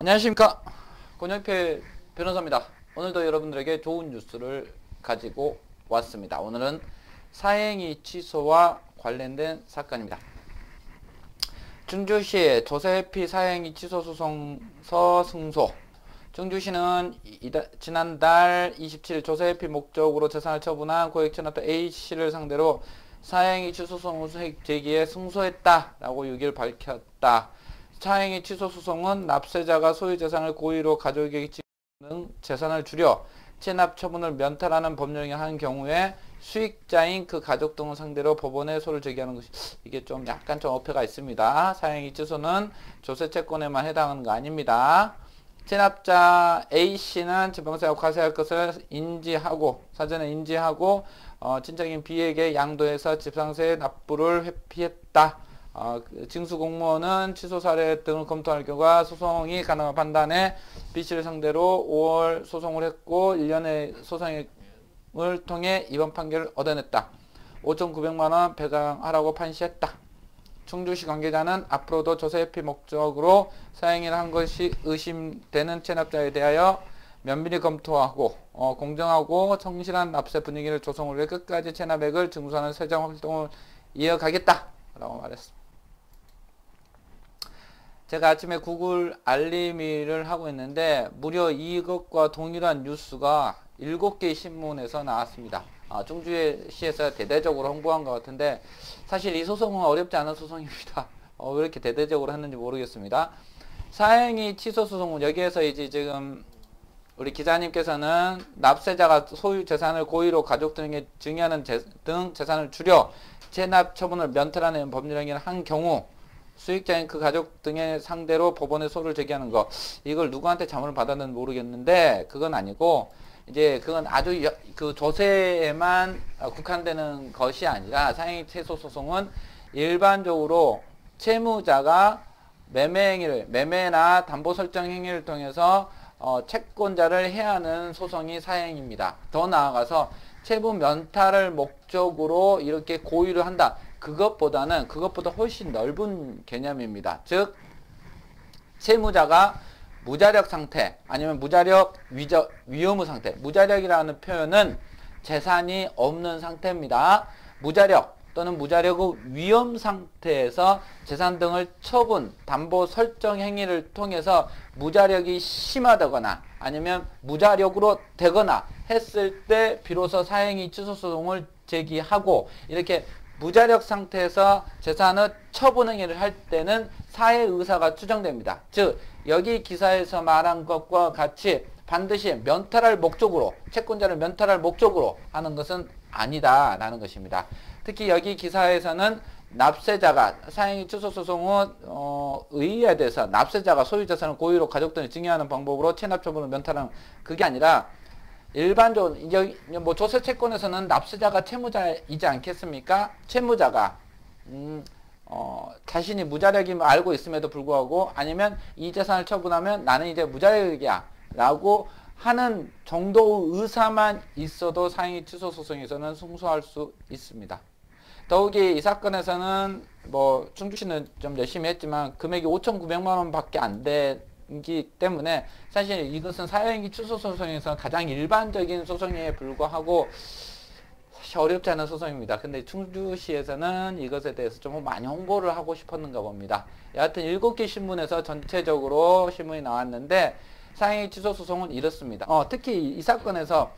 안녕하십니까, 권영필 변호사입니다. 오늘도 여러분들에게 좋은 뉴스를 가지고 왔습니다. 오늘은 사행위 취소와 관련된 사건입니다. 충주시 조세피 사행위 취소 소송서 승소. 충주시는 지난달 27일 조세피 목적으로 재산을 처분한 고액취납자 A씨를 상대로 사행위 취소 소송 수익 제기에 승소했다라고 6일 밝혔다. 사행위 취소 소송은 납세자가 소유 재산을 고의로 가족에게 지급하는 등 재산을 줄여 체납 처분을 면탈하는 법령이 한 경우에 수익자인 그 가족 등을 상대로 법원에 소를 제기하는 것이, 이게 좀 약간 좀 어폐가 있습니다. 사행위 취소는 조세 채권에만 해당하는 거 아닙니다. 체납자 A씨는 지방세와 과세할 것을 사전에 인지하고 친척인 B에게 양도해서 지방세 납부를 회피했다. 징수 공무원은 취소 사례 등을 검토할 결과 소송이 가능한 판단에 B씨를 상대로 5월 소송을 했고 1년의 소송을 통해 이번 판결을 얻어냈다. 5,900만원 배상하라고 판시했다. 충주시 관계자는 앞으로도 조세회피 목적으로 사행위를 한 것이 의심되는 체납자에 대하여 면밀히 검토하고 공정하고 성실한 납세 분위기를 조성을 위해 끝까지 체납액을 증수하는 세정 활동을 이어가겠다 라고 말했습니다. 제가 아침에 구글 알림이를 하고 있는데 무려 이것과 동일한 뉴스가 7개의 신문에서 나왔습니다. 충주시에서 대대적으로 홍보한 것 같은데 사실 이 소송은 어렵지 않은 소송입니다. 왜 이렇게 대대적으로 했는지 모르겠습니다. 사행위 취소 소송은 여기에서 이제 지금 우리 기자님께서는 납세자가 소유 재산을 고의로 가족 등에게 증여하는 등 재산을 줄여 체납 처분을 면탈하는 법령을 한 경우 수익자인 그 가족 등의 상대로 법원에 소를 제기하는 거, 이걸 누구한테 자문을 받았는지 모르겠는데 그건 아니고 이제 그건 아주 그 조세에만 국한되는 것이 아니라 사행위 취소 소송은 일반적으로 채무자가 매매나 담보 설정 행위를 통해서 채권자를 해하는 소송이 사행입니다. 더 나아가서 채무 면탈을 목적으로 이렇게 고의를 한다. 그것보다 훨씬 넓은 개념입니다. 즉 채무자가 무자력 상태 아니면 무자력 위험의 상태. 무자력이라는 표현은 재산이 없는 상태입니다. 무자력 또는 무자력의 위험 상태에서 재산 등을 처분, 담보 설정 행위를 통해서 무자력이 심하다거나 아니면 무자력으로 되거나 했을 때 비로소 사행위 취소 소송을 제기하고, 이렇게 무자력 상태에서 재산의 처분 행위를 할 때는 사회 의사가 추정됩니다. 즉 여기 기사에서 말한 것과 같이 반드시 면탈할 목적으로, 채권자를 면탈할 목적으로 하는 것은 아니다라는 것입니다. 특히 여기 기사에서는 납세자가 사행위 취소 소송의 의의에 대해서 납세자가 소유재산을 고의로 가족들이 증여하는 방법으로 체납 처분을 면탈하는, 그게 아니라 일반적으로 뭐 조세 채권에서는 납세자가 채무자이지 않겠습니까? 채무자가 자신이 무자력임을 알고 있음에도 불구하고 아니면 이 재산을 처분하면 나는 이제 무자력이야 라고 하는 정도의 의사만 있어도 사행위 취소 소송에서는 승소할 수 있습니다. 더욱이 이 사건에서는 뭐 충주시는 좀 열심히 했지만 금액이 5,900만원 밖에 안 되기 때문에 사실 이것은 사행위 취소 소송에서 가장 일반적인 소송에 불과하고 사실 어렵지 않은 소송입니다. 근데 충주시에서는 이것에 대해서 좀 많이 홍보를 하고 싶었는가 봅니다. 여하튼 7개 신문에서 전체적으로 신문이 나왔는데 사행위 취소 소송은 이렇습니다. 특히 이 사건에서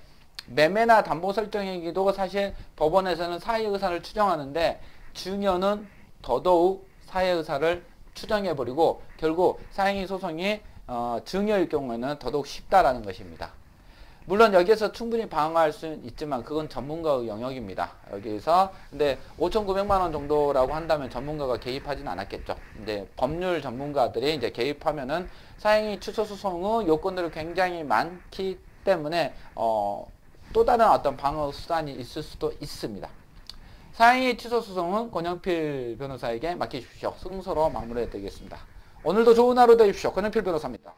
매매나 담보 설정행위도 사실 법원에서는 사회의사를 추정하는데 증여는 더더욱 사회의사를 추정해버리고 결국 사행위 소송이 증여일 경우에는 더더욱 쉽다라는 것입니다. 물론 여기에서 충분히 방어할 수는 있지만 그건 전문가의 영역입니다. 여기에서 근데 5,900만원 정도라고 한다면 전문가가 개입하진 않았겠죠. 근데 법률 전문가들이 이제 개입하면은 사행위 취소 소송의 요건들이 굉장히 많기 때문에 또 다른 어떤 방어 수단이 있을 수도 있습니다. 사행위 취소 소송은 권영필 변호사에게 맡기십시오. 승소로 마무리해 드리겠습니다. 오늘도 좋은 하루 되십시오. 권영필 변호사입니다.